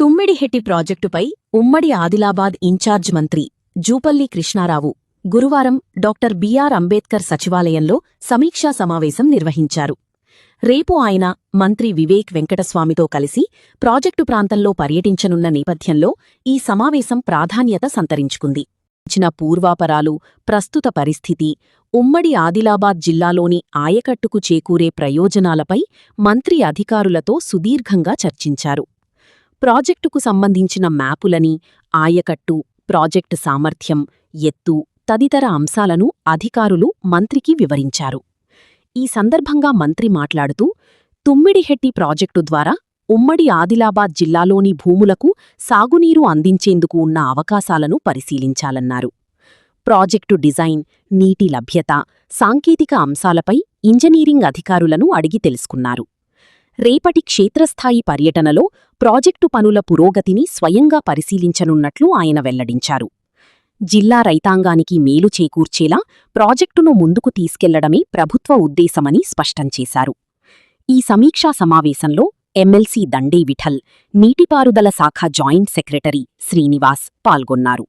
తుమ్మిడిహెట్టి ప్రాజెక్టుపై ఉమ్మడి ఆదిలాబాద్ ఇన్ఛార్జ్ మంత్రి జూపల్లి కృష్ణారావు గురువారం డాక్టర్ బిఆర్ అంబేద్కర్ సచివాలయంలో సమీక్షా సమావేశం నిర్వహించారు. రేపు ఆయన మంత్రి వివేక్ వెంకటస్వామితో కలిసి ప్రాజెక్టు ప్రాంతంలో పర్యటించనున్న నేపథ్యంలో ఈ సమావేశం ప్రాధాన్యత సంతరించుకుంది. ఇచ్చిన పూర్వాపరాలు, ప్రస్తుత పరిస్థితి, ఉమ్మడి ఆదిలాబాద్ జిల్లాలోని ఆయకట్టుకు చేకూరే ప్రయోజనాలపై మంత్రి అధికారులతో సుదీర్ఘంగా చర్చించారు. ప్రాజెక్టుకు సంబంధించిన మ్యాపులని, ఆయకట్టు, ప్రాజెక్టు సామర్థ్యం, ఎత్తు తదితర అంశాలను అధికారులు మంత్రికి వివరించారు. ఈ సందర్భంగా మంత్రి మాట్లాడుతూ, తుమ్మిడిహెట్టి ప్రాజెక్టు ద్వారా ఉమ్మడి ఆదిలాబాద్ జిల్లాలోని భూములకు సాగునీరు అందించేందుకు ఉన్న అవకాశాలను పరిశీలించాలన్నారు. ప్రాజెక్టు డిజైన్, నీటి లభ్యత, సాంకేతిక అంశాలపై ఇంజనీరింగ్ అధికారులను అడిగి తెలుసుకున్నారు. రేపటి క్షేత్రస్థాయి పర్యటనలో ప్రాజెక్టు పనుల పురోగతిని స్వయంగా పరిశీలించనున్నట్లు ఆయన వెల్లడించారు. జిల్లా రైతాంగానికి మేలు చేకూర్చేలా ప్రాజెక్టును ముందుకు తీసుకెళ్లడమే ప్రభుత్వ ఉద్దేశమని స్పష్టం చేశారు. ఈ సమీక్షా సమావేశంలో ఎమ్మెల్సీ దండే విఠల్, నీటిపారుదల శాఖ జాయింట్ సెక్రటరీ శ్రీనివాస్ పాల్గొన్నారు.